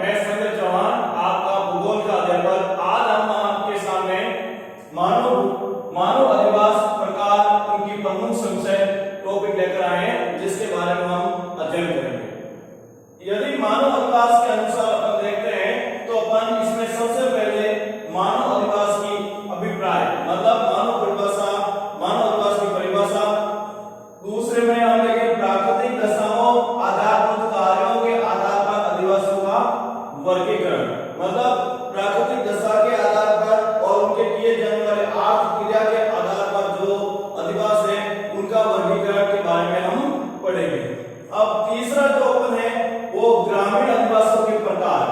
मैं संजय चौहान, आपका भूगोल का अध्यापक। आज हम आपके सामने मानव अधिवास प्रकार, उनकी प्रमुख संशय टॉपिक लेकर आए हैं, जिसके बारे में हम अध्ययन करेंगे। यदि मानव अधिवास के अनुसार अपन देखते हैं तो अपन इसमें सबसे पहले मानव अधिवास की अभिप्राय मतलब मानव अधिवास की परिभाषा। दूसरे में हम देखेंगे प्राकृतिक दशाओं आधारभूत कार्यों के आधार पर अधिवासियों का वर्गीकरण, मतलब प्राकृतिक दशा के आधार पर और उनके किए जाने वाले आर्थ क्रिया के आधार पर जो अधिवास है उनका वर्गीकरण के बारे में हम पढ़ेंगे। अब तीसरा जो अपन है वो ग्रामीण अधिवासों के प्रकार।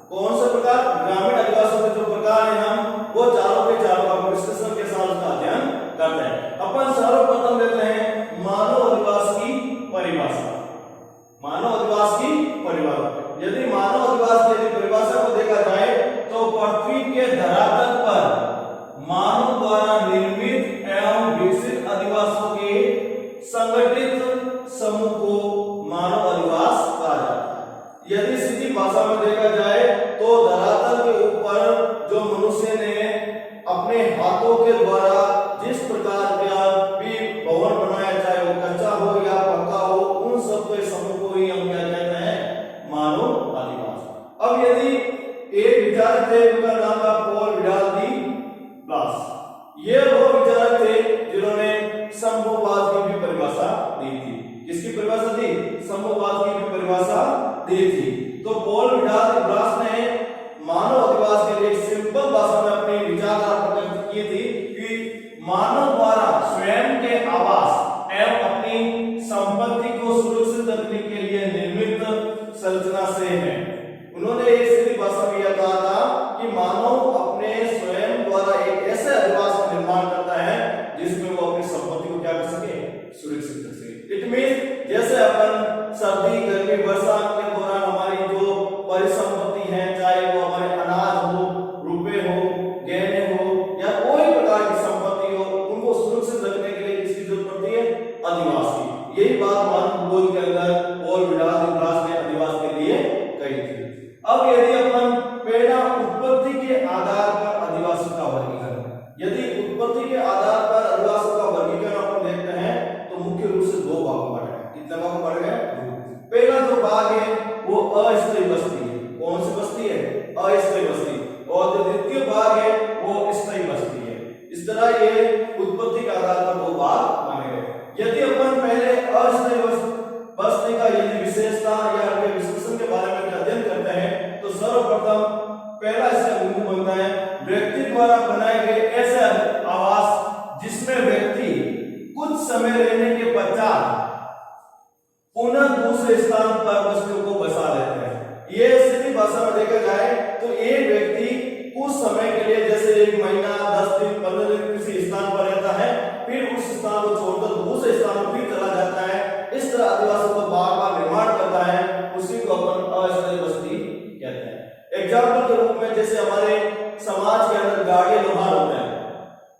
कौन से प्रकार? ग्रामीण अधिवासों के जो प्रकार है हम वो चारों के चारों का विश्लेषण के साथ उसका अध्ययन करते हैं। अपन सर्वप्रथम लेते हैं मानव अधिवास की परिभाषा। मानव अधिवास की परिभाषा, यदि मानव अधिवास की परिभाषा को देखा जाए तो पृथ्वी के धरातल पर मानव द्वारा निर्मित एवं विकसित अधिवासों के संगठित समूह को मानव अधिवास कहा जाता है। यदि सीधी भाषा में देखा जाए तो धरातल के ऊपर जो मनुष्य ने अपने हाथों के द्वारा जिस प्रकार का भी भवन बनाया, चाहे वो कच्चा हो या पक्का हो, उन सब के समूह को ही हम क्या कहते हैं? मानव अधिवास। अब यदि एक विचारक थे, उनका नाम था पॉल विडाल डी ब्लास। ये वो विचारक थे जिन्होंने समूहवाद की भी परिभाषा दी थी। किसकी परिभाषा दी? समूहवाद की भी परिभाषा दी थी। तो पॉल विडाल डी ब्लास ने मानव अधिवास के लिए एक सिंपल भाषा में अपनी विचारधारा प्रकट की थी कि मानव द्वारा स्वयं के आवास एवं अपनी संपत्ति को सुरक्षित रखने के लिए निर्मित संरचना से है। उन्होंने एक सीधी भाषा में यह कहा था कि मानव अपने स्वयं द्वारा एक ऐसे अधिवास का निर्माण करता है जिसमें वो अपनी संपत्ति को क्या कर सके? सुरक्षित रख सके। इट मींस जैसे अपन सर्दी, गर्मी, बरसात के दौरान हमारी जो परिसंपत्ति है, चाहे वो हमारे अनाज हो, रुपए हो, गहने हो या कोई प्रकार की संपत्ति हो, उनको सुरक्षित रखने के लिए किसकी जरूरत पड़ती है? अधिवास की। यही बात मानव भूगोल के अंदर पॉल विडाल डी ब्लास ने अधिवास के लिए कही थी। अब यदि अपन पहला उत्पत्ति के आधार पर अधिवास का वर्गीकरण, यदि उत्पत्ति के आधार पर अधिवास का वर्गीकरण अपन देखते हैं तो मुख्य रूप से दो भागों में बांटा है। कितने भागों में बांटा है? पहला जो भाग है वो अस्थायी बस्ती है। कौन सी बस्ती है? अस्थायी बस्ती। और जो द्वितीय भाग है वो स्थायी बस्ती है। इस तरह ये उत्पत्ति के आधार पर दो भाग माने गए। यदि अपन पहले अस्थायी बस्ती का यदि विशेषता या उनके विशेषण के बारे में अध्ययन करते हैं तो सर्वप्रथम पहला इसका बिंदु बनता है व्यक्ति द्वारा बनाए गए ऐसे आवास जिसमें व्यक्ति कुछ समय रहने के पश्चात पुनः दूसरे स्थान पर बस्तियों को बसा लेते हैं। ये सीधी भाषा में देखा जाए तो एक व्यक्ति कुछ समय के लिए, जैसे 1 महीना, 10 दिन, 15 दिन किसी स्थान पर रहता है, फिर उस स्थान को छोड़कर दूसरे स्थान पर फिर चला जाता है। इस तरह आदिवासियों का बार बार निर्माण करता है, उसी को अपन अस्थायी बस्ती कहते हैं। एग्जाम्पल के रूप में जैसे हमारे समाज के अंदर गाड़ी लोहार होते हैं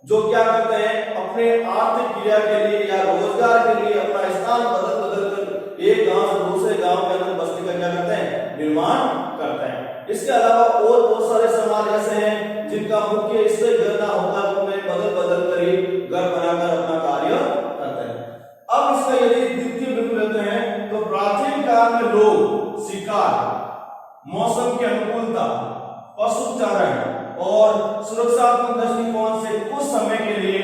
जो क्या करते हैं? अपने आर्थिक क्रिया के लिए या रोजगार के लिए अपना स्थान बदल कर एक गांव से दूसरे गांव के अंदर बस्ती का क्या करते हैं? निर्माण करते हैं। इसके अलावा और बहुत सारे समाज ऐसे हैं जिनका मुख्य इससे घर ना होता तो उन्हें बदल बदल कर ही घर बनाकर अपना कार्य करते हैं। अब इसका यदि द्वितीय बिंदु लेते हैं तो प्राचीन काल में लोग शिकार, मौसम की अनुकूलता, पशुचारण और सुरक्षात्मक दृष्टिकोण से कुछ समय के लिए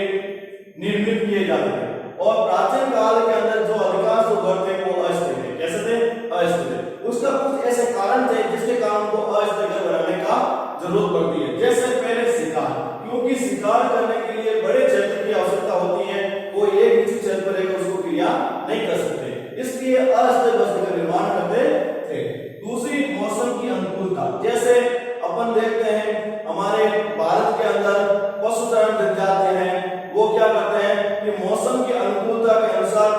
निर्मित किए जाते थे। और प्राचीन काल के अंदर जो अधिकांश घर थे वो अस्थायी थे। कैसे थे? अस्थायी थे। उसका कुछ ऐसे कारण थे जिसके कारण को अस्थायी घर बनाने का जरूरत पड़ती है। जैसे पहले शिकार, क्योंकि शिकार करने के लिए बड़े क्षेत्र की आवश्यकता होती है, कोई एक निश्चित क्षेत्र पर रहकर उसको क्रिया नहीं कर सकते, इसलिए अस्थायी बस्ती का निर्माण करते थे। दूसरी मौसम की अनुकूलता, जैसे अपन देखते हैं हमारे भारत के अंदर पशुचारण जनजाति हैं, वो क्या करते हैं कि मौसम की अनुकूलता के अनुसार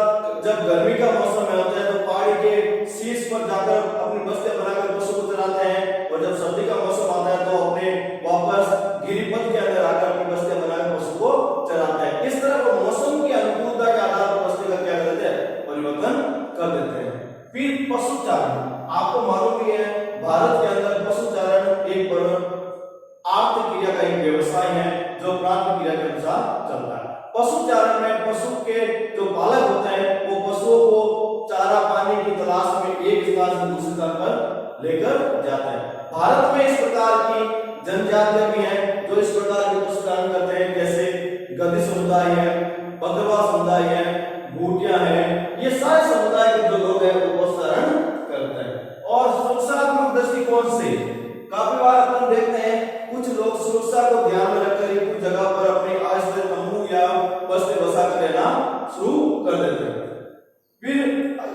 जब गर्मी का मौसम में होता है तो पहाड़ी के शीर्ष पर जाकर अपनी बस्तियां बनाकर पशु को चराते हैं, और जब सर्दी का मौसम आता है तो अपने वापस गिरिपथ के अंदर आकर अपनी बस्तियां बनाकर पशु को चराते हैं। इस तरह वो मौसम की अनुकूलता के आधार पर बस्ती का क्या करते हैं? परिवर्तन कर देते हैं। फिर पशुचारण, आपको मालूम ही है भारत के अंदर पशुचारण एक आर्थिक क्रिया का एक व्यवसाय है जो प्राथमिक क्रिया के अनुसार चलता है। पशुचारण में पशु के जो पालक होते हैं वो पशुओं को चारा पानी की तलाश में एक स्थान से दूसरे स्थान पर लेकर जाते हैं। भारत में इस प्रकार की जनजातियां भी हैं जो इस प्रकार के पशुचारण करते हैं, जैसे गद्दी समुदाय है, बकरवा समुदाय है, भूटिया है। ये सारे समुदाय के जो लोग हैं वो पशुचारण करते हैं। और सुरक्षात्मक दृष्टिकोण से काफी बार अपन देखते हैं कुछ लोग सुरक्षा को ध्यान में रखकर कुछ जगह पर अपने आश्रय तंबू या बस्ती बसा कर रहना शुरू कर देते हैं। फिर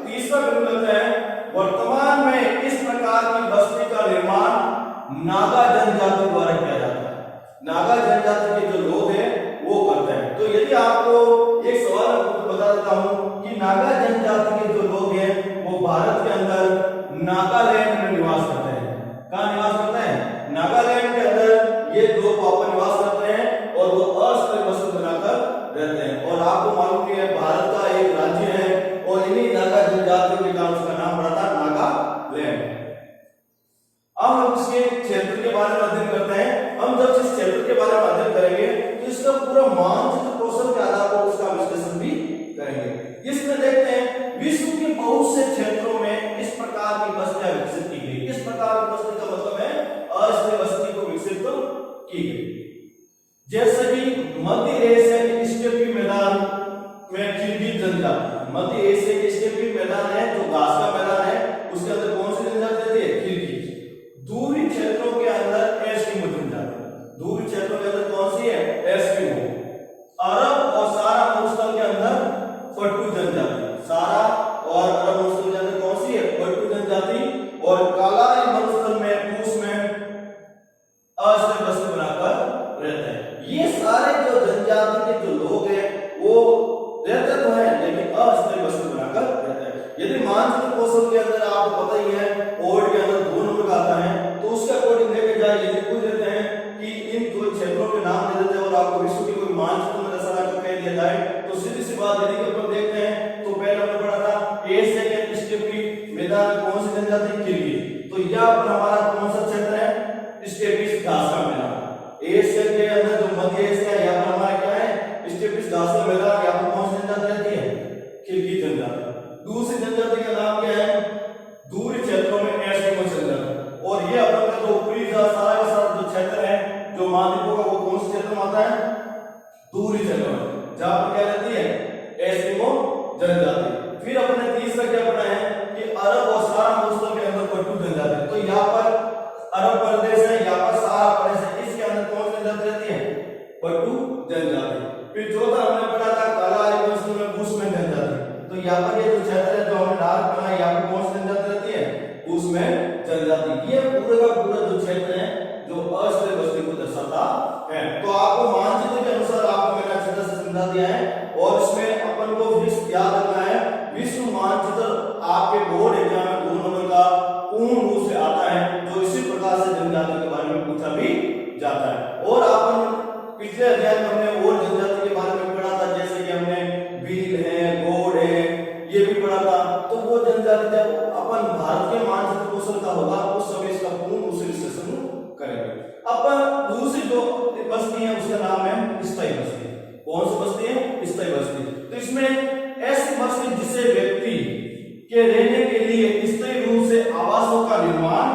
तीसरा बिंदु लेते हैं, वर्तमान में इस प्रकार की बस्ती का निर्माण नागा जनजाति द्वारा किया जाता है। नागा जनजाति के जो लोग हैं वो करते हैं। तो यदि आपको एक सवाल बता देता हूं कि नागा जनजाति के जो लोग हैं वो भारत के अंदर नागालैंड में निवास करते हैं। कहां निवास करते हैं? नागालैंड के अंदर ये लोग वहां पर निवास करते हैं और वो अस्थायी बस्ती बनाकर रहते हैं। और आपको मालूम है भारत का एक राज्य है और इन्हीं नागा जनजातियों के कारण उसका नाम पड़ा था नागालैंड। अब हम इसके क्षेत्र के बारे में अध्ययन करते हैं। हम जब इस क्षेत्र के बारे में अध्ययन करेंगे तो इसका पूरा मानचित्र कौशल के आधार पर उसका विश्लेषण भी करेंगे। इसमें देखते हैं विश्व के बहुत से क्षेत्रों में इस प्रकार की बस्तियां विकसित की गई। इस प्रकार की बस्ती का मतलब है अस्थायी बस्ती को विकसित की गई। जैसे कि मध्य एशिया के स्टेपी मैदान में किर्गिज जनजाति, मध्य एशिया के स्टेपी मैदान है जो घास का मैदान है, उसके अंदर कौन सी जनजाति रहती है? किर्गिज। दूरी क्षेत्रों के अंदर एस्किमो जनजाति, दूरी क्षेत्रों के अंदर कौन सी है? एस्किमो। अरब और सारा मरुस्थल के अंदर पट्टू जनजाति, सारा और अरब मरुस्थल के अंदर कौन सी है? पट्टू जनजाति। और कालाई मरुस्थल में पूस में अस्थायी बस्ती बनाकर रहते हैं। ये सारे जो जनजाति के जो लोग हैं वो रहते तो हैं लेकिन अस्थायी बस्ती बनाकर रहते हैं। यदि मानचित्र कौशल के अंदर आपको पता ही है ओड के अंदर 2 नंबर का आता है तो उसके अकॉर्डिंग लेके जाए। यदि पूछ देते हैं कि इन दो क्षेत्रों के नाम दे देते हैं और आपको विश्व के कोई मानचित्र में दर्शाना कर कह दिया जाए तो सीधी सी बात यदि अपन देखते हैं तो पहले हमने पढ़ा था एशिया के स्टेपी मैदान में कौन सी जनजाति? किर्गिज। तो यहाँ पर हमारा कौन सा क्षेत्र है? स्टेपी घास का मैदान। एशिया के अंदर जो मध्य एशिया है यहाँ पर हमारा क्या है? स्टेपी घास का मैदान। यहाँ पर कौन सी जनजाति रहती है? किर्गिज जनजाति। दूसरी जनजाति का नाम क्या है? दूरी क्षेत्रों में एस्किमो जनजाति। और ये अपन का जो ऊपरी सारा का सारा जो क्षेत्र है जो महाद्वीपों का वो कौन से क्षेत्र में आता है? दूरी क्षेत्र में, जहां पर क्या रहती है? एस्किमो जनजाति। फिर अपने तीसरा क्या पढ़ा है कि अरब और सारा मरुस्थल के अंदर पट्टू जनजाति। तो यहाँ पर अरब प्रदेश है, यहाँ पर सारा प्रदेश है, इसके अंदर कौन सी जनजाति रहती है? पट्टू जनजाति। फिर चौथा हमने पढ़ा था कालाई मरुस्थल में बुशमैन जनजाति। तो यहाँ पर ये जो क्षेत्र है जो हमने डार्क पढ़ा है यहाँ पर कौन सी जनजाति रहती है? बुशमैन जनजाति। ये पूरे का पूरा जो क्षेत्र है जो अस्थायी बस्ती को दर्शाता है। तो आपको मानचित्र के अनुसार आपको मैंने अच्छी तरह से समझा दिया है। और इसमें अपन को याद रखना है विश्व मानचित्र आपके बोर्ड एग्जाम में 2 नंबर का पूर्ण रूप से आता है जो इसी प्रकार से जनजाति के बारे में पूछा भी जाता है। और अपन पिछले अध्याय में हमने और जनजाति के बारे में पढ़ा था, जैसे कि हमने भील है, गोड है, ये भी पढ़ा था। तो वो जनजाति जब अपन भारत के मानचित्र कौशल का होगा उस समय इसका पूर्ण रूप से विश्लेषण करेंगे। अब दूसरी जो बस्ती है उसका नाम है स्थायी बस्ती। कौन सी बस्ती है? स्थायी बस्ती। तो इसमें ऐसी बस्ती जिसे व्यक्ति के रहने के लिए स्थायी रूप से आवासों का निर्माण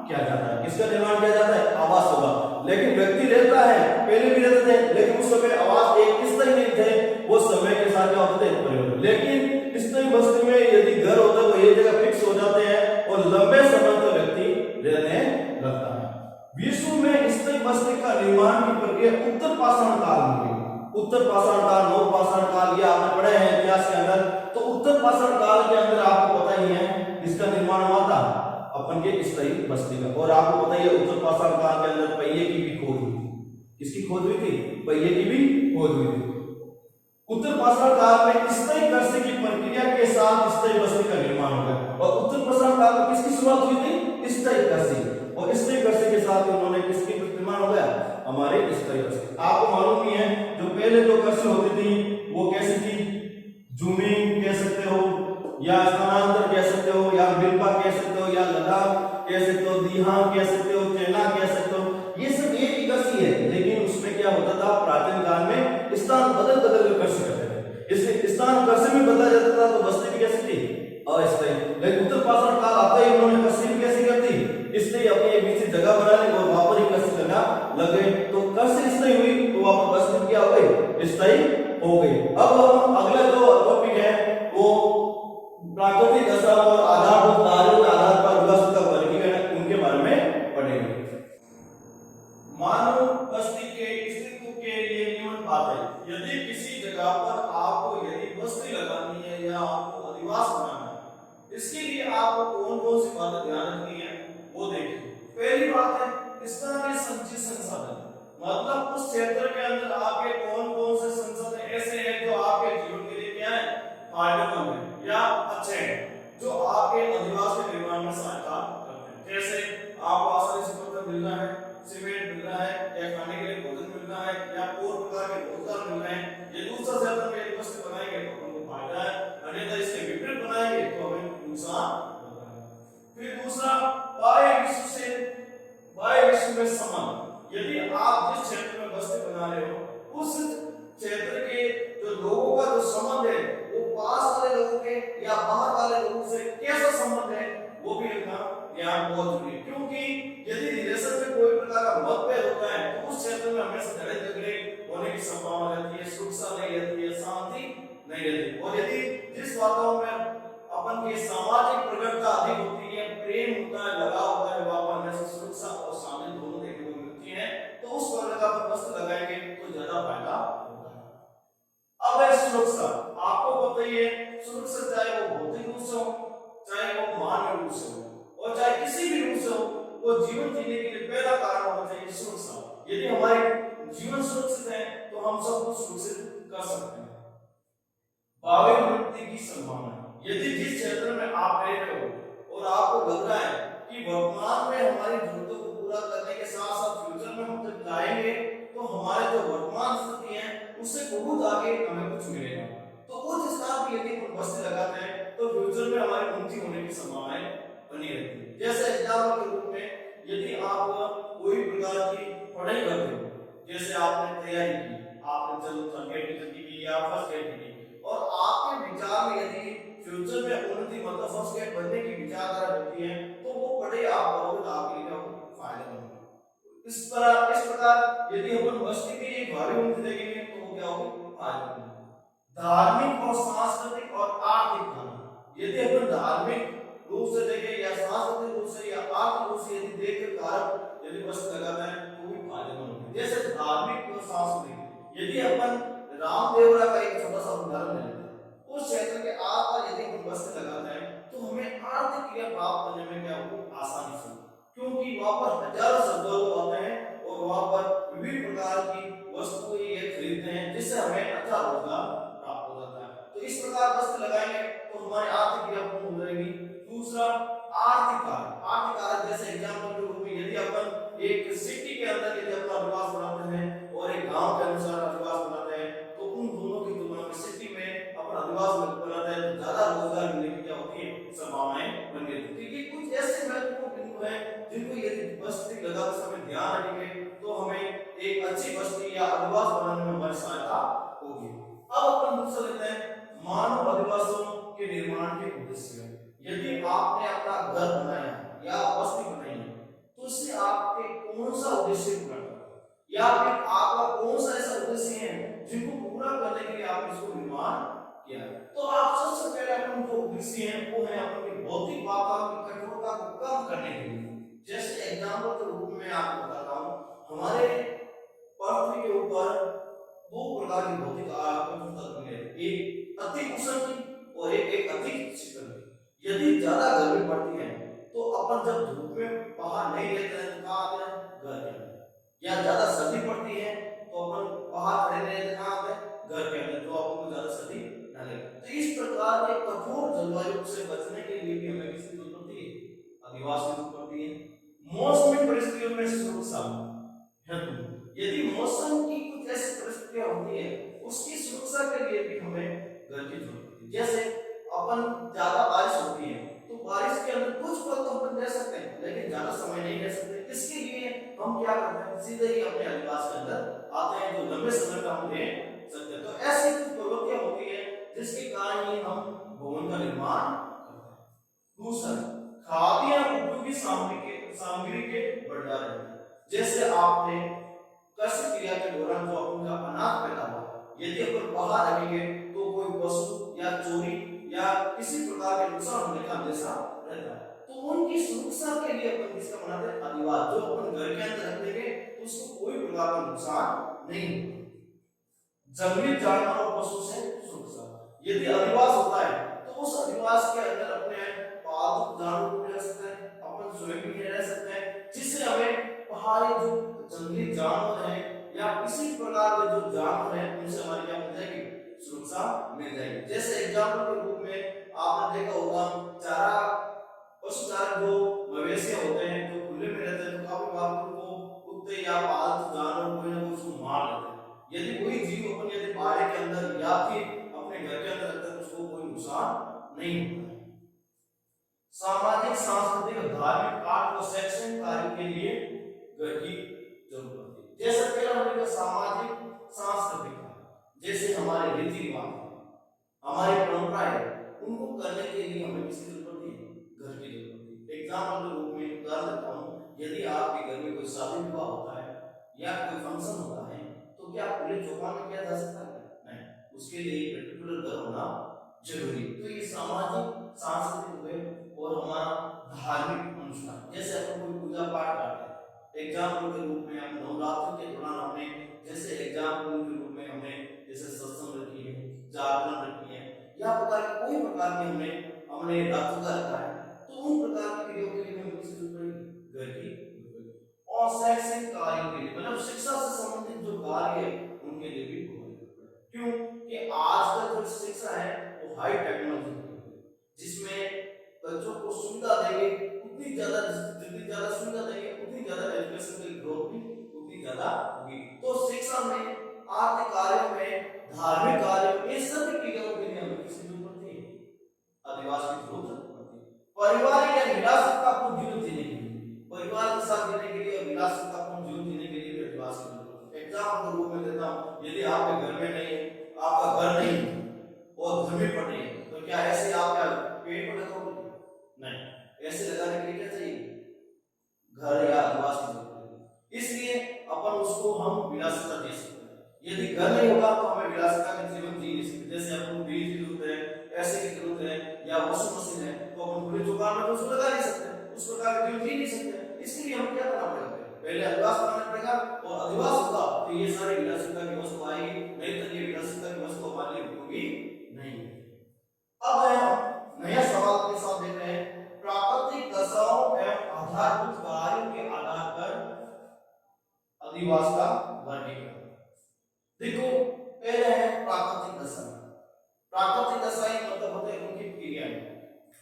किया जाता है। किसका निर्माण किया जाता है? आवासों का। लेकिन व्यक्ति रहता है, पहले भी रहते थे लेकिन उस समय आवास एक स्थायी नहीं थे, वो समय के साथ क्या होते थे? परिवर्तन। लेकिन स्थायी बस्ती में यदि घर होता है तो ये जगह फिक्स हो जाते हैं और लंबे समय तक व्यक्ति रहने लगता है। विश्व में स्थायी बस्ती का निर्माण की प्रक्रिया उत्तर पाषाण काल में हुई। उत्तर पाषाण काल, नव पाषाण काल, ये आपने पढ़े हैं इतिहास के अंदर। तो उत्तर पाषाण काल के अंदर आपको पता ही है इसका निर्माण हुआ था अपन के स्थायी बस्ती का। और आपको पता ही है उत्तर पाषाण काल के अंदर पहिए की भी खोज हुई थी। किसकी खोज हुई थी? पहिए की भी खोज हुई थी। उत्तर पाषाण काल में स्थायी कृषि की प्रक्रिया के साथ स्थायी बस्ती का निर्माण हो गया। और उत्तर पाषाण काल में किसकी शुरुआत हुई थी? स्थायी कृषि। और स्थायी कृषि के साथ उन्होंने किसकी निर्माण हो गया? हमारे स्थायी कृषि। आपको मालूम ही है जो पहले जो कृषि होती थी वो कैसी थी? जूमिंग कह सकते हो या स्थानांतर कह सकते हो या बिल्पा कह सकते हो हो, या लद्दाख कह सकते हो, दीहां कह सकते हो, चेना कह सकते हो, ये सब एक ही कृषि है। लेकिन उसमें क्या होता था, प्राचीन काल में स्थान बदल बदल कर कृषि करते थे। इसलिए स्थान कृषि में बदला जाता था तो बस्ती भी कैसी थी, अस्थायी। लेकिन उत्तर पाषाण काल आता ही उन्होंने कृषि भी कैसी कर दी, इसलिए अपनी एक निश्चित जगह बना ली और वहां पर ही कृषि करना लगे। तो कृषि स्थायी हुई तो वहां पर बस्ती क्या हो गई, स्थायी हो गई। अब हम अगला जो टॉपिक है वो प्राकृतिक असर और आधारभूत कार्यों के आधार पर विकास का वर्गीकरण, उनके बारे में पढ़ेंगे। मानव बस्ती के अस्तित्व के लिए नियमन बात है। यदि किसी जगह पर आपको यदि बस्ती लगानी है या आपको अधिवास बनाना है, इसके लिए आपको कौन कौन सी बातें ध्यान रखनी है वो देखिए। पहली बात है स्थानीय संचित संसाधन, मतलब उस क्षेत्र के अंदर आपके कौन कौन से संसाधन ऐसे हैं जो आपके जीवन के लिए क्या है, फायदेमंद है या अच्छे हैं, जो आपके अधिवास के निर्माण में सहायता करते हैं। जैसे आपको आसानी से पत्थर मिल रहा है, सीमेंट मिल रहा है, या खाने के लिए भोजन मिल रहा है, या और प्रकार के रोजगार मिल रहे हैं। ये दूसरा क्षेत्र में बस्ती बनाएंगे तो हमको फायदा है, अन्यथा इसके विपरीत बनाएंगे तो हमें नुकसान होता है। फिर दूसरा, बाह्य विश्व में संबंध। यदि आप जिस क्षेत्र में बस्ती बना रहे हो उस क्षेत्र के जो लोगों का जो संबंध है वो पास वाले लोगों के या बाहर वाले लोगों से कैसा संबंध है वो भी रखना ज्ञान बहुत जरूरी है। क्योंकि यदि रिलेशन में कोई प्रकार का मतभेद होता है तो उस क्षेत्र में हमेशा झगड़े झगड़े होने की संभावना रहती है, सुरक्षा नहीं रहती है, शांति नहीं रहती। और यदि जिस वातावरण में अपन की सामाजिक प्रगटता अधिक होती है, प्रेम होता है, लगाव होता है, वहां पर हमेशा सुरक्षा और शांति दोनों देखने को मिलती है, तो उस जगह पर बस्ती लगाएंगे तो ज्यादा फायदा होता है। अब है सुरक्षा। आपको पता ही है सुरक्षा चाहे वो भौतिक रूप से हो, चाहे वो मानवीय रूप से हो, और चाहे किसी भी रूप से हो, वो जीवन जीने के लिए पहला कारण होना चाहिए सुरक्षा। यदि हमारे जीवन सुरक्षित है तो हम सब कुछ सुरक्षित कर सकते हैं। भावी मृत्यु की संभावना, यदि जिस क्षेत्र में आप रह रहे हो और आपको लग रहा है कि वर्तमान में हमारी जरूरतों को पूरा करने के साथ साथ फ्यूचर में हम जब जाएंगे तो हमारे जो वर्तमान स्थिति है उससे बहुत आगे हमें कुछ मिलेगा, तो उस स्थान पर यदि हम बस्ती लगाते हैं तो फ्यूचर में हमारी उन्नति होने की संभावनाएं बनी रहती है। जैसे एग्जाम्पल के रूप में यदि आप कोई प्रकार की पढ़ाई करते हो, जैसे आपने तैयारी की, आपने चलो सेकेंड की या फर्स्ट ग्रेड की, और आपके विचार में यदि फ्यूचर में उन्नति मतलब फर्स्ट ग्रेड बनने की विचारधारा होती है तो वो पढ़ाई आप करोगे तो आपके लिए फायदेमंद होगा। इस प्रकार यदि अपन बस्ती की एक भावी उन्नति देखेंगे तो वो क्या होगी, फायदेमंद। धार्मिक और सांस्कृतिक और आर्थिक कारण, यदि अपन धार्मिक रूप से देखें या सांस्कृतिक रूप से या आर्थिक रूप से यदि देखें कारक यदि बस्ती लगाता है तो भी फायदेमंद है। जैसे धार्मिक और सांस्कृतिक, यदि अपन रामदेवरा का एक छोटा सा उदाहरण लेते हैं, उस क्षेत्र के आसपास यदि हम बस्ती लगाते हैं तो हमें आर्थिक क्रिया प्राप्त करने में क्या होगा, आसानी से, क्योंकि वहां पर हजारों श्रद्धालु आते हैं और वहां पर विभिन्न प्रकार की वस्तुएं ये खरीदते हैं जिससे हमें अच्छा रोजगार प्राप्त हो जाता है। तो इस प्रकार बस्ती लगाएंगे तो हमारी आर्थिक क्रिया पूर्ण हो जाएगी। दूसरा, आर्थिक कारक जैसे एग्जाम्पल के रूप में यदि अपन एक सिटी के अंदर यदि अपना अधिवास बनाते हैं और एक गांव के अनुसार अधिवास बनाते हैं तो उन दोनों की तुलना में सिटी में अपना अधिवास बनाते हैं तो ज्यादा रोजगार मिलने की क्या होती है, संभावनाएं बनी रहती है। क्योंकि कुछ ऐसे महत्वपूर्ण बिंदु हैं जिनको यदि बस्ती लगाते समय ध्यान रखेंगे तो हमें एक अच्छी बस्ती या अधिवास बनाने में हमारी सहायता होगी। अब अपन दूसरा लेते हैं मानव अधिवासों के निर्माण के उद्देश्य। यदि आपने अपना घर बनाया या बस्ती बनाई तो इससे आपके कौन सा उद्देश्य पूरा करना या फिर आपका कौन सा ऐसा उद्देश्य है जिनको पूरा करने के लिए आपने इसको निर्माण किया है, तो आप सबसे पहले अपन जो उद्देश्य है वो है अपनी भौतिक वातावरण की कठोरता को कम करने के लिए। जैसे एग्जाम्पल के रूप में आपको बताता हूँ, हमारे पृथ्वी के ऊपर दो प्रकार की भौतिक कठोरता है, एक अति उष्ण और एक अति शीतल। यदि ज्यादा गर्मी पड़ती है तो अपन जब धूप में बाहर नहीं रहते हैं तो कहाँ आते हैं, घर के अंदर, या ज्यादा सर्दी पड़ती है तो अपन बाहर खड़े नहीं रहते, कहाँ आते हैं, घर के अंदर, तो अपन को ज्यादा सर्दी न लगे। तो इस प्रकार के कठोर जलवायु से बचने के लिए भी हमें किसकी जरूरत पड़ती है, अधिवास की जरूरत पड़ती है। मौसमी परिस्थितियों में सुरक्षा हेतु, यदि मौसम की कुछ ऐसी परिस्थितियां होती है उसकी सुरक्षा के लिए भी हमें घर की जरूरत होती है। जैसे अपन ज्यादा बारिश होती है तो बारिश के अंदर कुछ पल तो लंबे समय तक हम दे सकते हैं। तो ऐसी कुछ प्रवृत्तियां होती है जिसके कारण ही हम भवन का निर्माण करते हैं। दूसरा, खाद्य या उपयोगी सामग्री के भंडार हैं। जैसे आपने कृषि क्रिया के दौरान जो उनका अनाज पैदा हुआ, यदि अपन बाहर रखेंगे तो कोई पशु या चोरी या किसी प्रकार के नुकसान होने का अंदेशा रहता है। तो उनकी सुरक्षा के लिए अपन किसका बनाते हैं? अधिवास। जो अपन घर के अंदर रख देंगे तो उसको कोई प्रकार का नुकसान नहीं होगा। जंगली जानवर और पशु से सुरक्षा, यदि अधिवास होता है तो उस अधिवास के अंदर अपने पालतू जानवर को रख सकते हैं, अपन स्वयं भी रह सकते हैं, जिससे हमें पहाड़ी जो जंगली जानवर हैं या किसी प्रकार के जो जानवर हैं उनसे हमारी क्या मिल जाएगी? सुरक्षा मिल जाएगी। जैसे एग्जाम्पल के रूप में आपने देखा होगा चारा, पशु चारा जो मवेशी होते हैं जो खुले में रहते हैं, तो काफी बार उनको कुत्ते या पालतू जानवर कोई ना कोई उसको मार लेते हैं। यदि कोई जीव अपन यदि बाड़े के अंदर या फिर अपने घर के अंदर रखते हैं तो उसको कोई नुकसान नहीं होता है। सामाजिक, सांस्कृतिक और धार्मिक कार्य और शैक्षणिक कार्य के लिए घर की जरूरत होती है। जैसे पहला हमने सामाजिक सांस्कृतिक, जैसे हमारे रीति रिवाज, हमारी परंपराएं, उनको करने के लिए हमें किसकी जरूरत है? घर की जरूरत है। एग्जाम्पल के रूप में उदाहरण देता हूँ, यदि आपके घर में कोई शादी विवाह होता है या कोई फंक्शन होता है तो क्या खुले चौपाल में किया जा सकता है? नहीं, उसके लिए एक पर्टिकुलर घर होना जरूरी। तो ये सामाजिक, सांस्कृतिक हुए और हमारा धार्मिक अनुष्ठान, जैसे अपन कोई पूजा पाठ करते हैं, एग्जाम्पल के रूप में हम नवरात्र के दौरान हमने जैसे एग्जाम्पल के रूप में हमने जैसे सत्संग रखी है, जागरण रखी है, या प्रकार कोई प्रकार की हमने रात्रि रखा है, तो उन प्रकार की क्रियाओं के लिए हमें किसी घर की। और शैक्षणिक कार्यों के लिए, मतलब शिक्षा से संबंधित जो कार्य है उनके लिए भी क्यों कि आजकल जो शिक्षा है वो हाई टेक्नोलॉजी है, जिसमें बच्चों को सुविधा देंगे उतनी ज्यादा, जितनी ज्यादा सुविधा देंगे उतनी ज्यादा एजुकेशन की ग्रोथ भी उतनी ज्यादा होगी। तो शिक्षा में, आर्थिक कार्यों में, धार्मिक कार्यों में, सभी क्रियाओं के लिए हमें किसी जरूरत पड़ती है? अधिवास की जरूरत पड़ती है। परिवार या विरासत का अपना जीवन जीने के लिए, परिवार के साथ जीने के लिए, विरासत का अपना जीवन जीने के लिए अधिवास की जरूरत है। एग्जाम्पल के रूप में देता हूँ, यदि आपके घर में नहीं, आपका घर नहीं और घर में पड़े, तो क्या ऐसे आप क्या पेड़ को लगाओगे? नहीं, ऐसे लगाने के लिए क्या चाहिए? घर या अधिवास की जरूरत है। इसलिए अपन उसको हम विरासत दे सकते हैं। यदि घर नहीं होगा तो हमें विरासत का जीवन जी नहीं सकते। जैसे अपन बिजली की जरूरत है, ऐसे की जरूरत है, या वॉशिंग मशीन है, तो अपन खुले चौपाल में तो उसको लगा नहीं सकते, उस प्रकार का जीवन जी नहीं सकते। इसलिए हमें क्या करना पड़ेगा? पहले अधिवास बनाना पड़ेगा, और अधिवास होगा तो ये सारी विरासत की वस्तु आएगी, नहीं तो ये विरासत की वस्तु हमारे लिए उपयोगी नहीं है। अब हम नया सवाल के साथ देख रहे हैं, प्राकृतिक दशाओं एवं आधारभूत कार्यों के आधार पर अधिवास का वर्गीकरण। देखो, पहले है प्राकृतिक दशा। प्राकृतिक दशाएं मतलब होते हैं उनकी क्रियाएं।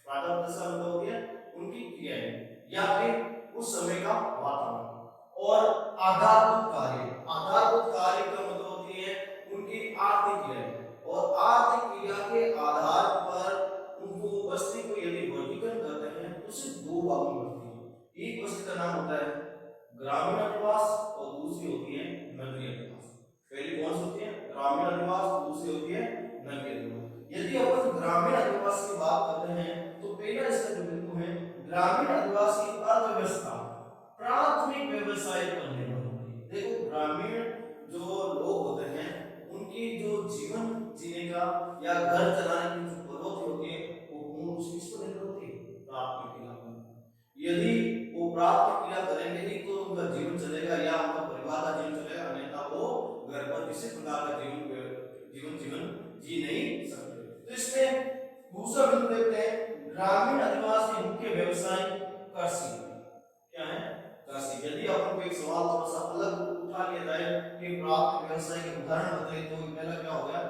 प्राकृतिक दशा मतलब होती है उनकी क्रियाएं या फिर उस समय का वातावरण। और आधारभूत कार्य, आधारभूत कार्य का मतलब होती है उनकी आर्थिक क्रियाएं, और आर्थिक क्रिया के आधार पर उनको वस्तु को यदि वर्गीकरण करते हैं तो सिर्फ दो भागों में होती है। एक वस्तु का नाम होता है ग्रामीण अधिवास और दूसरी होती है नगरीय अधिवास। पहली कौन सी होती है? ग्रामीण अधिवास, दूसरी होती है नगरीय अधिवास। यदि अपन ग्रामीण अधिवास की बात करते हैं तो पहला इसका जो बिंदु है, ग्रामीण अधिवास की अर्थव्यवस्था प्राथमिक व्यवसाय पर निर्भर होती है। देखो, ग्रामीण जो लोग होते हैं उनकी जो जीवन जीने का या घर चलाने की जो प्रवृत्ति होती है वो पूर्ण चीज पर निर्भर होती है, प्राथमिक क्रिया पर। यदि वो प्राप्त क्रिया करेंगे ही तो उनका जीवन चलेगा या उनका परिवार का जीवन चलेगा, अन्यथा वो घर पर किसी प्रकार का जीवन जी नहीं सकते। तो इसमें दूसरा बिंदु देखते हैं, ग्रामीण अधिवास के मुख्य व्यवसाय कृषि। क्या है? कृषि। यदि अपन को एक सवाल थोड़ा सा अलग उठा लिया जाए कि प्राप्त व्यवसाय के उदाहरण बताइए, तो पहला क्या हो गया?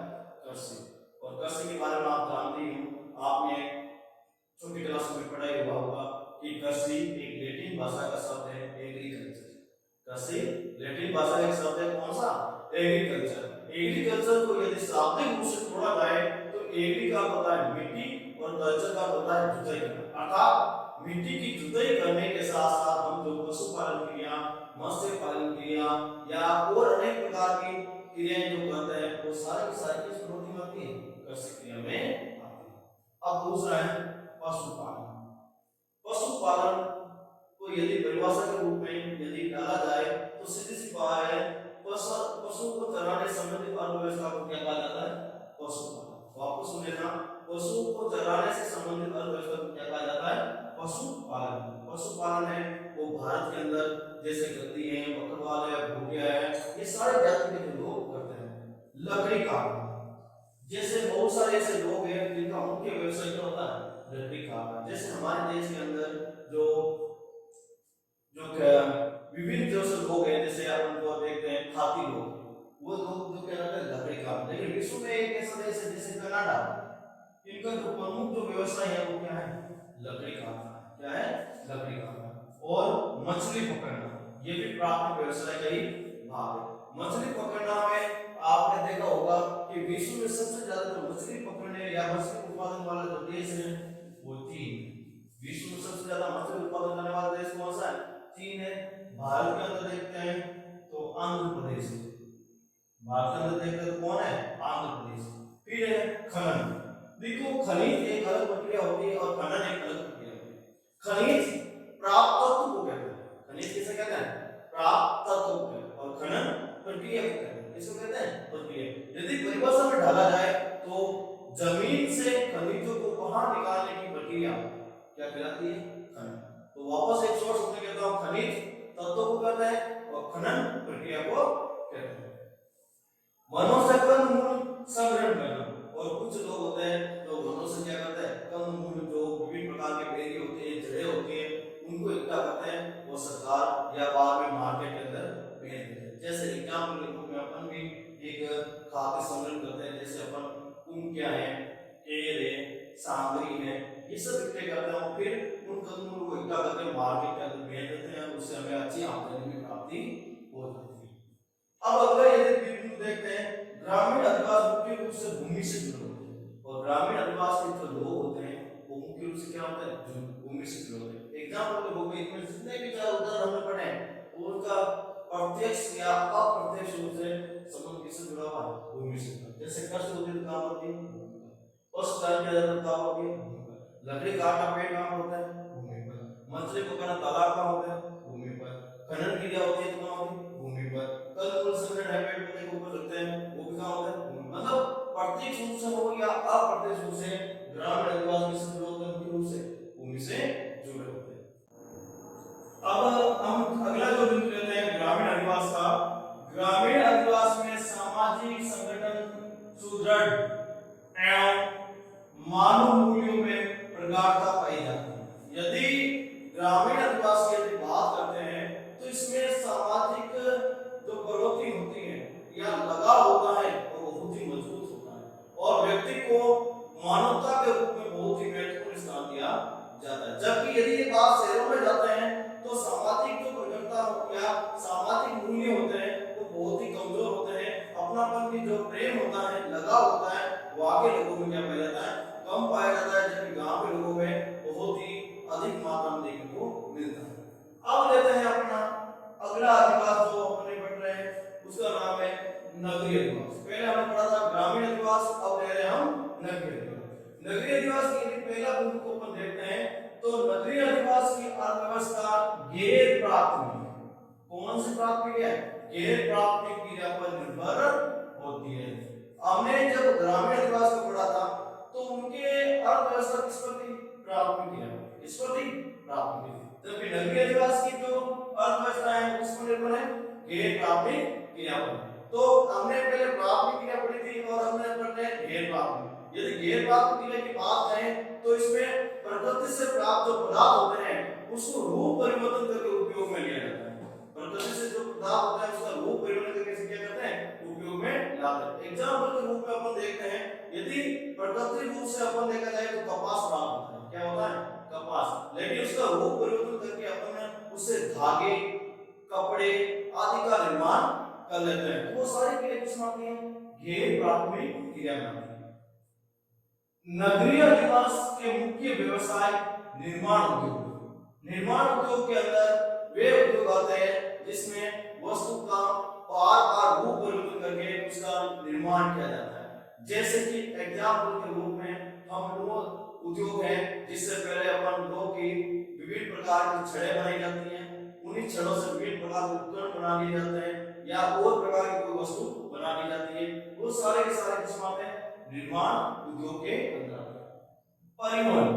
कृषि। और कृषि के बारे में आप जानते ही हो, आपने छोटी क्लास में पढ़ाई हुआ होगा कि कृषि एक लैटिन भाषा का शब्द है, एग्रीकल्चर। कृषि लैटिन भाषा का शब्द है, कौन सा? एग्रीकल्चर। एग्रीकल्चर को यदि शाब्दिक रूप से तोड़ा जाए तो एग्री का होता है मिट्टी और कल्चर का होता है जुताई करना। अर्थात मिट्टी की जुताई करने के साथ साथ हम जो पशुपालन क्रिया, मत्स्य पालन क्रिया या और अनेक प्रकार की दूसरा है पशुपालन। पशुपालन को यदि परिभाषा के रूप में यदि डाला जाए तो सीधी सी बात है, पशु को चराने संबंधित अर्थव्यवस्था को क्या कहा जाता है? पशुपालन। वापस सुन लेना, पशु को चराने से संबंधित अर्थव्यवस्था को क्या कहा जाता है? पशुपालन। पशुपालन है वो भारत के अंदर जैसे गद्दी है, बकरवाल है, भूटिया है, ये सारे जाति के लोग करते हैं। लकड़ी काटना, जैसे बहुत सारे ऐसे लोग हैं जिनका मुख्य व्यवसाय क्या होता है? लकड़ी काटना। जैसे हमारे देश के अंदर जो विभिन्न जो से लोग हैं, जैसे आप उनको देखते हैं खाती लोग, वो लोग जो क्या करते हैं? लकड़ी काटते हैं। लेकिन विश्व में एक ऐसा देश है जैसे कनाडा, इनका जो प्रमुख जो व्यवसाय है वो क्या है? लकड़ी काटना। क्या है? लकड़ी काटना। और मछली पकड़ना, ये भी प्राथमिक व्यवसाय का ही भाग है। मछली पकड़ना में आपने देखा होगा कि विश्व में सबसे ज्यादा जो मछली पकड़ने या मछली उत्पादन वाला जो देश है वो चीन। विश्व में सबसे ज्यादा मछली उत्पादन करने वाला देश कौन सा है? चीन है। भारत के अंदर देखते हैं तो आंध्र प्रदेश है। भारत के अंदर देखते हैं तो कौन है? आंध्र प्रदेश। फिर है खनन। देखो, खनिज एक अलग प्रक्रिया होती है और खनन एक अलग प्रक्रिया होती है। खनिज प्राप्त तत्व को कहते हैं। खनिज किसे कहते हैं? प्राप्त तत्व को कहते हैं। और खनन प्रक्रिया को कहते हैं। इसको कहते हैं प्रक्रिया। यदि परिभाषा में डाला जाए तो जमीन से खनिजों को बाहर निकालने की प्रक्रिया क्या कहलाती है? खनन। तो वापस एक शॉर्ट शब्द कहता हूं, खनिज तत्वों को कहते हैं और खनन प्रक्रिया को कहते हैं। वनों से कंदमूल संग्रहण करना, और कुछ लोग होते हैं जो वनों से क्या करते हैं? कंदमूल जो विभिन्न प्रकार के बेरी होते हैं, जड़ें होती हैं, उनको इकट्ठा करते हैं, वो सरकार या बाद में मार्केट के अंदर बेच देते हैं। जैसे एग्जाम्पल के रूप में अपन भी एक खाद्य संग्रहण करते हैं, जैसे अपन क्या है, केर है, सांगरी है, ये सब इकट्ठे करते हैं और फिर उन कदमों को इकट्ठा करके मार्केट के अंदर बेच देते हैं। उससे हमें अच्छी आमदनी की प्राप्ति हो जाती है। अब अगला यदि बिंदु देखते हैं, ग्रामीण अधिवास मुख्य रूप से भूमि से जुड़े होते हैं। और ग्रामीण अधिवास के जो लोग होते हैं वो मुख्य रूप से क्या होते हैं? भूमि से जुड़े होते हैं। एग्जाम्पल के रूप में इनमें जितने भी चार उदाहरण हमने पढ़े हैं उनका प्रत्यक्ष या अप्रत्यक्ष रूप से संबंध किससे जुड़ा हुआ है? भूमि से। जैसे कृषि उद्योग कहाँ होती है? पशुपालन किया जाता है कहाँ होती है? लकड़ी काटना पेड़ कहाँ होता है? भूमि पर। मछली पकड़ना तालाब कहाँ होता है? भूमि पर। खनन क्रिया होती है तो कहाँ होती है? भूमि पर। कंदमूल संग्रहण है, पेड़ पौधे के ऊपर लगते हैं, वो भी कहाँ होता है? भूमि। मतलब प्रत्यक्ष रूप से हो या अप्रत्यक्ष रूप से ग्रामीण अधिवास किससे जुड़े होते हैं? मुख्य रूप से भूमि से जुड़े होते हैं। अब हम अगला जो बिंदु लेते हैं ग्रामीण अधिवास का। ग्रामीण अधिवास में सामाजिक संगठन सुदृढ़ एवं मानव मूल्यों में प्रगाढ़ता पाई जाती है। यदि ग्रामीण अधिवास की यदि बात करते हैं तो इसमें सामाजिक जो प्रवृत्ति होती है या लगाव होता है वो बहुत ही मजबूत होता है और व्यक्ति को मानवता के रूप में बहुत ही महत्वपूर्ण स्थान दिया जाता है। जबकि यदि ये बात शहरों में जाते हैं तो सामाजिक जो प्रगढ़ता या सामाजिक मूल्य होते हैं वो बहुत ही कमजोर होते हैं। अपनापन की जो प्रेम होता है, लगाव होता है, वो आगे लोगों में क्या पाया जाता है? कम पाया जाता है। जबकि गांव के लोगों में बहुत ही अधिक मात्रा में देखने को मिलता है। अब लेते हैं अपना अगला अधिवास जो अपने पढ़ रहे हैं उसका नाम है नगरीय अधिवास। पहले हमने पढ़ा था ग्रामीण अधिवास, अब ले रहे हैं हम नगरीय अधिवास। नगरीय अधिवास के यदि पहला बिंदु को अपन देखते हैं तो नगरीय अधिवास की अर्थव्यवस्था गैर प्राथमिक, कौन सी प्राथमिक है? गैर प्राथमिक क्रिया पर निर्भर होती है। हमने जब ग्रामीण अधिवास को पढ़ा था तो उनके अर्थव्यवस्था किस पर थी? प्राथमिक क्रिया। किस पर थी? प्राथमिक। जबकि नगरीय अधिवास की जो अर्थव्यवस्था है उस पर निर्भर है गैर प्राथमिक क्रिया पर। तो हमने पहले प्राथमिक क्रिया पढ़ी थी और हमने पढ़ते हैं गैर प्राथमिक। यदि गैर प्राथमिक क्रिया की बात करें तो इसमें प्रकृति से प्राप्त जो पदार्थ होते हैं उसको रूप परिवर्तन करके उपयोग में लिया जाता है। प्रकृति से जो पदार्थ होता है उसका रूप परिवर्तन करके क्या करते हैं? उपयोग में लाते हैं। एग्जाम्पल के रूप में अपन देखते हैं, यदि प्रकृति रूप से अपन देखा जाए तो कपास प्राप्त होता है। क्या होता है? कपास। लेकिन उसका रूप परिवर्तन करके अपन उससे धागे, कपड़े आदि का निर्माण कर लेते हैं। वो सारी क्रिया किस में आती है? गैर प्राथमिक क्रिया में आती है। नगरीय अधिवास के मुख्य व्यवसाय निर्माण उद्योग। निर्माण उद्योग के अंदर वे उद्योग आते हैं जिसमें वस्तु का बार बार रूप परिवर्तन करके उसका निर्माण किया जाता है। जैसे कि एग्जाम्पल के रूप में हम लोग उद्योग है जिससे पहले अपन लोग की विभिन्न प्रकार की छड़ें बनाई जाती हैं, उन्हीं छड़ों से विभिन्न प्रकार के उपकरण बना लिए जाते हैं या और प्रकार की कोई वस्तु बना ली जाती है, वो सारे के सारे किस में आते हैं, निर्माण उद्योग के अंदर आते हैं। परिवहन,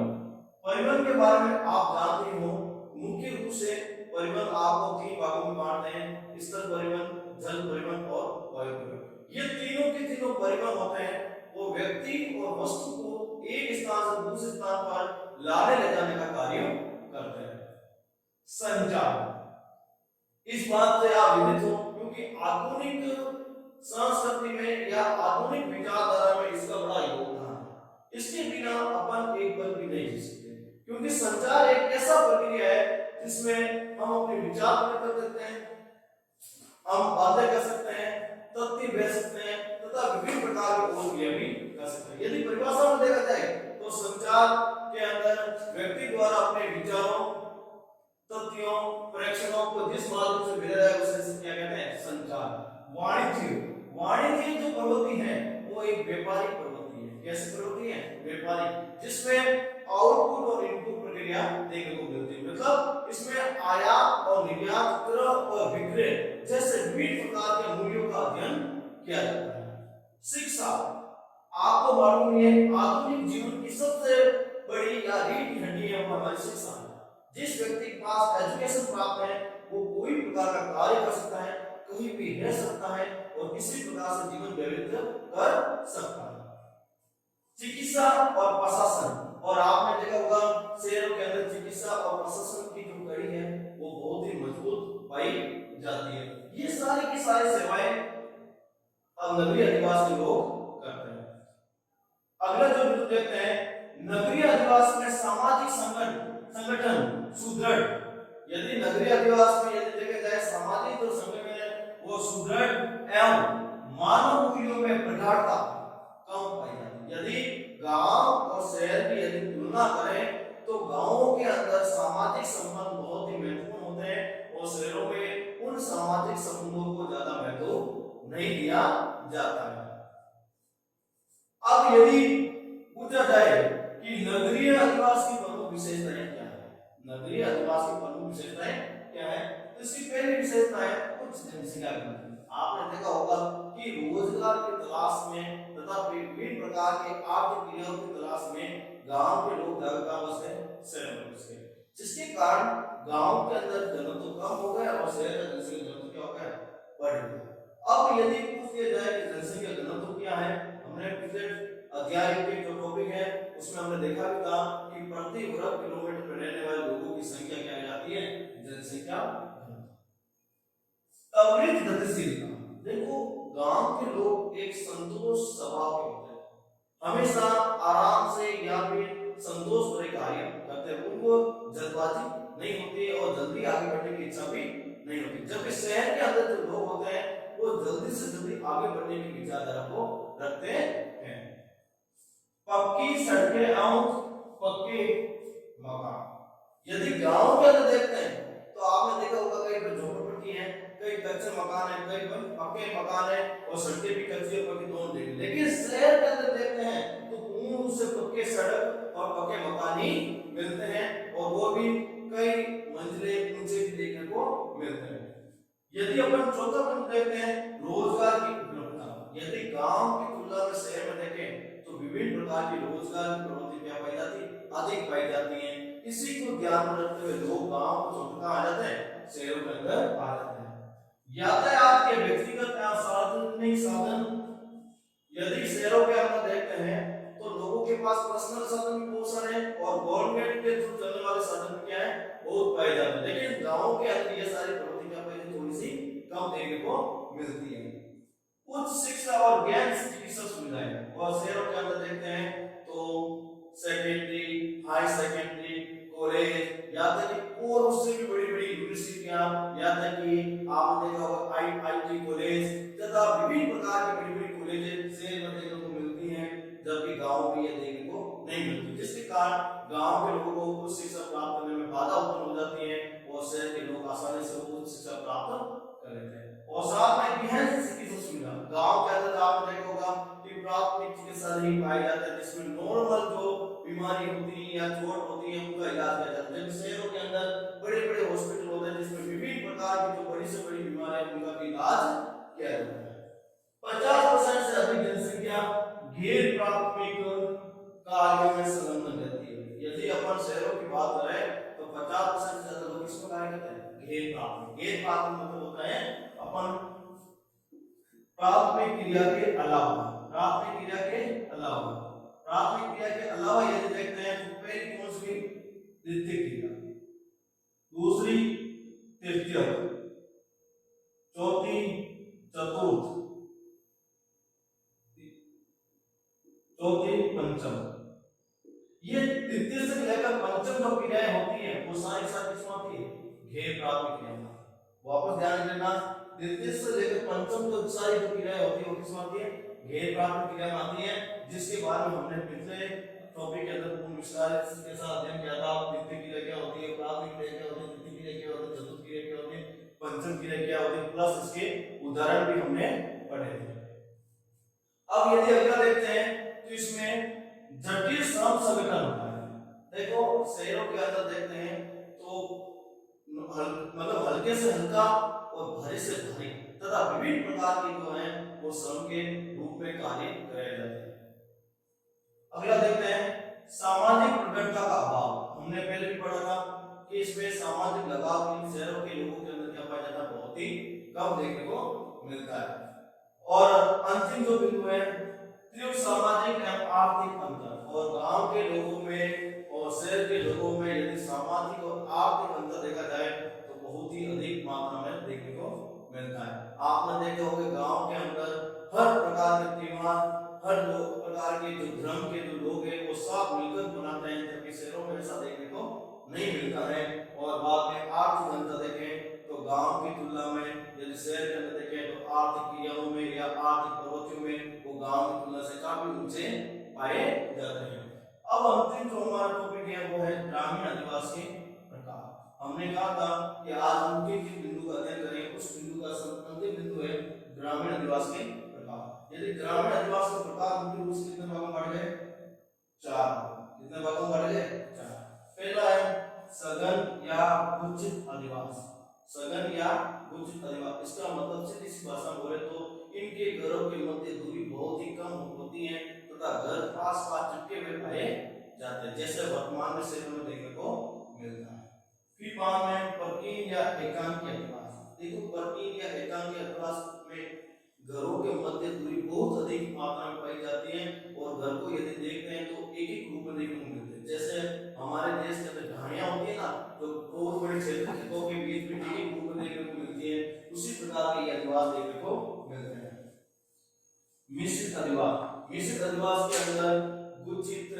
परिवहन के बारे में आप जानते हो, मुख्य रूप से परिवहन आपको तीन भागों में बांटते हैं, स्थल परिवहन, जल परिवहन और वायु परिवहन। ये तीनों के तीनों परिवहन होते हैं, वो व्यक्ति और वस्तु को एक स्थान से दूसरे स्थान पर लाने ले जाने का कार्य करते हैं। संचार, इस बात से आप विदित हो क्योंकि आधुनिक संस्कृति में या आधुनिक विचारधारा में इसका बड़ा योगदान है। इसके बिना अपन एक पल भी नहीं जी सकते, क्योंकि संचार एक ऐसा प्रक्रिया है जिसमें हम अपने विचार व्यक्त कर सकते हैं, हम बातें कर सकते हैं, तथ्य भेज सकते हैं तथा विभिन्न प्रकार के और क्रिया भी कर सकते हैं। यदि परिभाषा में देखा जाए तो संचार के अंदर व्यक्ति द्वारा अपने विचारों, तथ्यों, प्रेक्षणों को जिस माध्यम से भेजा जाए उसे क्या कहते हैं, संचार। वाणिज्य, वाणिज्य जो प्रवृत्ति है वो एक व्यापारिक प्रवृत्ति है। कैसी प्रवृत्ति है, व्यापारिक, जिसमें आउटपुट और इनपुट प्रक्रिया देखने को मिलती है। मतलब इसमें आयात और निर्यात, क्रय और विक्रय जैसे विभिन्न प्रकार के मूल्यों का अध्ययन किया जाता है। शिक्षा, आपको मालूम है आधुनिक जीवन की सबसे बड़ी या रीढ़ की हड्डी है हमारी शिक्षा। जिस व्यक्ति के पास एजुकेशन प्राप्त है वो कोई प्रकार का कार्य कर सकता है, कहीं भी रह सकता है और किसी प्रकार से जीवन व्यतीत कर सकता है। चिकित्सा और प्रशासन, और आपने देखा होगा शहरों के अंदर चिकित्सा और प्रशासन की जो कड़ी है वो बहुत ही मजबूत पाई जाती है। ये सारी की सारी सेवाएं अब नगरीय अधिवास के लोग करते हैं। अगला जो बिंदु देखते हैं, नगरीय अधिवास में सामाजिक संगठन सुदृढ़। यदि नगरीय अधिवास में यदि देखा जाए सामाजिक जो संगठन है वो सुदृढ़ एवं मानव मूल्यों में प्रगाढ़ता कम पाई जाती है। यदि गांव और शहर की यदि तुलना करें तो गांवों के अंदर सामाजिक संबंध बहुत ही महत्वपूर्ण होते हैं और शहरों में उन सामाजिक संबंधों को ज्यादा महत्व नहीं दिया जाता है। अब यदि पूछा जाए कि नगरीय अधिवास की प्रमुख विशेषताएं क्या है, नगरीय अधिवास की प्रमुख विशेषताएं क्या है, तो इसकी पहली विशेषता है उच्च जनसंख्या घनत्व। आपने देखा होगा कि रोजगार की तलाश में तथा विभिन्न प्रकार के आर्थिक क्रियाओं की तलाश में गांव के लोग ज्यादा बसते हैं, शहर में बसते हैं, जिसके कारण गांव के अंदर घनत्व कम हो गया और शहर का जनसंख्या घनत्व क्या हो गया, बढ़ गया। अब यदि पूछ लिया जाए कि जनसंख्या घनत्व क्या है, हमने पिछले अध्याय के जो टॉपिक है उसमें हमने देखा भी था कि प्रति वर्ग किलोमीटर में रहने वाले लोगों की संख्या क्या जाती है, जनसंख्या। अवृत गतिशीलता, देखो गांव के लोग एक संतोष स्वभाव के होते हैं, हमेशा आराम से या फिर संतोष भरे कार्य करते हैं, उनको जल्दबाजी नहीं होती और जल्दी आगे बढ़ने की इच्छा भी नहीं होती। जबकि शहर के अंदर जो लोग होते हैं वो जल्दी से जल्दी आगे बढ़ने की विचारधारा को रखते हैं। पक्की सड़कें एवं पक्के मकान, यदि गांव के अंदर देखते हैं तो आपने देखा होगा कहीं पर झोपड़पट्टी है, कई कच्चे मकान है, कई पर पक्के मकान है और सड़कें भी कच्ची और पक्की दोनों देखें। लेकिन शहर के अंदर देखते हैं तो पूर्ण रूप से पक्के सड़क और पक्के मकान ही मिलते हैं और वो भी कई मंजिले ऊंचे भी देखने को मिलते हैं। यदि अपन चौथा बिंदु देखते हैं रोजगार की उपलब्धता, यदि गांव की तुलना में शहर में देखें तो विभिन्न प्रकार की रोजगार की प्रवृत्ति क्या पाई जाती, अधिक पाई जाती है। इसी को ध्यान में रखते हुए लोग गांव को छोड़कर आ जाते हैं, शहरों के अंदर आ जाते हैं। यातायात के व्यक्तिगत या सार्वजनिक साधन, यदि शहरों के अंदर देखते हैं तो लोगों के पास पर्सनल साधन भी बहुत सारे हैं और गवर्नमेंट के थ्रू चलने वाले साधन क्या है, बहुत पाए जाते हैं। लेकिन गांव के अंदर ये सारी प्रवृत्ति क्या पाई जाती, थोड़ी सी कम देखने को मिलती है। उच्च शिक्षा और ज्ञान चिकित्सा सुविधाएं, और शहरों के अंदर देखते हैं तो सेकेंडरी, हाई सेकेंडरी, कॉलेज, या तक कि और उससे भी बड़ी बड़ी यूनिवर्सिटियां, या तक कि आपने देखा होगा आईआईटी कॉलेज तथा विभिन्न प्रकार की बड़ी बड़ी कॉलेज शहर में देखने को मिलती हैं, जबकि गांव में ये देखने को नहीं मिलती, जिसके कारण गांव के लोगों को उच्च शिक्षा प्राप्त करने में बाधा उत्पन्न हो जाती है और शहर के लोग आसानी से उच्च शिक्षा प्राप्त कर लेते हैं। और साथ में गहन चिकित्सा सुविधा, गांव के अंदर आपने देखा होगा कि प्राथमिक चिकित्सा नहीं पाई जाती है, जिसमें नॉर्मल जो बीमारी होती क्या है, घेर प्राथमिक। घेर प्राथमिक मतलब होता है अपन प्राथमिक क्रिया के अलावा, प्राथमिक क्रिया के अलावा, प्राथमिक क्रिया के अलावा यदि देखते हैं तो पहली कौन सी, द्वितीय क्रिया, दूसरी तृतीय, चौथी चतुर्थ, चौथी पंचम। ये तृतीय से लेकर पंचम जो क्रियाएं होती है वो सारी सारी किसमें आती है, घेर प्राथमिक क्रिया में। वापस ध्यान देना, तृतीय से लेकर पंचम जो सारी जो क्रियाएं होती है वो किसमें आती है, घेर प्राथमिक क्रिया में आती है, जिसके बारे में हमने पिछले टॉपिक के अंदर पूर्ण विस्तार के साथ अध्ययन किया था। तृतीय क्रिया क्या होती है, प्राथमिक क्रिया क्या होती है, तृतीय क्रिया क्या होती है, चतुर्थ क्रिया क्या होती है, पंचम क्रिया क्या होती है, प्लस इसके उदाहरण भी हमने पढ़े थे। अब यदि अगला देखते हैं तो इसमें जटिल श्रम संगठन होता है। देखो शहरों के अंदर देखते हैं तो मतलब हल्के से हल्का और भारी से भारी तथा विभिन्न प्रकार के जो है वो श्रम के रूप में कार्य कराए जाते हैं। अगला देखते हैं सामाजिक प्रगणता का अभाव। हमने पहले भी पढ़ा था कि इसमें सामाजिक लगाव इन शहरों के लोगों के अंदर क्या पाया जाता है, बहुत ही कम देखने को मिलता है। और अंतिम जो बिंदु है तीव्र सामाजिक एवं आर्थिक अंतर। और गांव के लोगों में और शहर के लोगों में यदि सामाजिक और आर्थिक अंतर देखा जाए तो बहुत ही अधिक मात्रा में देखने को मिलता है। आपने देखे होंगे गांव के अंदर हर प्रकार के त्योहार, हर प्रकार के जो धर्म के जो लोग हैं वो सब मिलकर मनाते हैं, जबकि शहरों में ऐसा देखने को नहीं मिलता है। और बाद में आर्थिक अंतर देखें तो गांव की तुलना में यदि शहर के अंदर देखें तो आर्थिक क्रियाओं में या आर्थिक प्रवृत्तियों में वो गांव की तुलना से काफी ऊंचे पाए जाते हैं। अब अंतिम जो हमारा टॉपिक है वो है ग्रामीण आदिवासी प्रकार। हमने कहा था कि आज हम किन बिंदु का अध्ययन करें, उस बिंदु का अंतिम बिंदु है ग्रामीण आदिवासी प्रकार। यदि ग्रामीण आदिवासी प्रकार मुख्य रूप से कितने भागों में बांटे गए, चार। कितने भागों में बांटे गए, चार। पहला है सघन या गुज्जित आदिवासी। सघन या गुज्जित आदिवासी, इसका मतलब सीधी सी भाषा में बोले तो इनके घरों के मध्य दूरी बहुत ही कम होती है तथा घर पास पास चिपके हुए पाए जाते हैं, जैसे वर्तमान में शहरों में देखने को मिलता है। फिर बाद में परकीन या एकांकी आदिवासी। देखो परकीन या एकांकी आदिवासी में घरों के मध्य दूरी बहुत अधिक मात्रा में पाई जाती है और घर को यदि देखते हैं तो एक एक रूप में देखने को मिलते हैं। जैसे हमारे देश के अंदर ढाणियां होती है ना, तो बहुत बड़े क्षेत्र खेतों के बीच में एक रूप में देखने को मिलती है, उसी प्रकार के आदिवास देखने को मिलते हैं। मिश्रित आदिवास। मिश्रित आदिवास के अंदर गुज्जित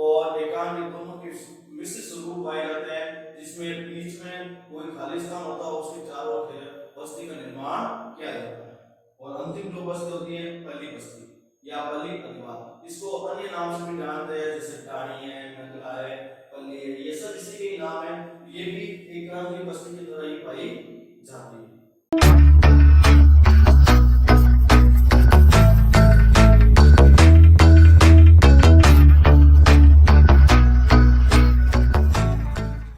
और एकांकी दोनों के मिश्रित स्वरूप पाए जाते हैं, जिसमें बीच में कोई खाली स्थान होता है, उसके चारों ओर बस्ती का निर्माण किया जाता है। और अंतिम जो बस्ती होती है पल्ली बस्ती या पल्ली आदिवासी। इसको अन्य नाम से भी जानते हैं, जैसे टाणी है, नगला है, पल्ली है, ये सब इसी के नाम है। ये भी एकांकी बस्ती की तरह ही पाई जाती है।